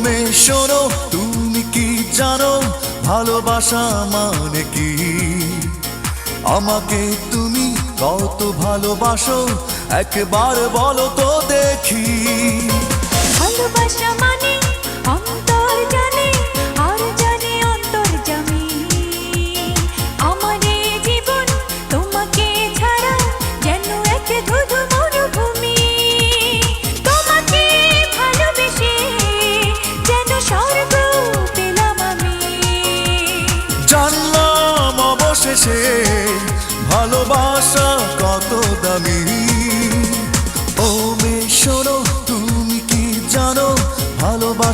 মেয়ে শোনো, তুমি কি জানো ভালোবাসা মানে কি? আমাকে তুমি কত ভালোবাসো একবার বলো তো দেখি। ভালোবাসা মানে অন্তর জানে আর জানে অন্তর্যামী। আমার এই জীবন তোমাকে ছাড়া যেন এক ধুধু মরুভূমি। তোমাকে ভালোবেসে যেন স্বর্গ পেলাম আমি। জানলাম অবশেষে ভালোবাসা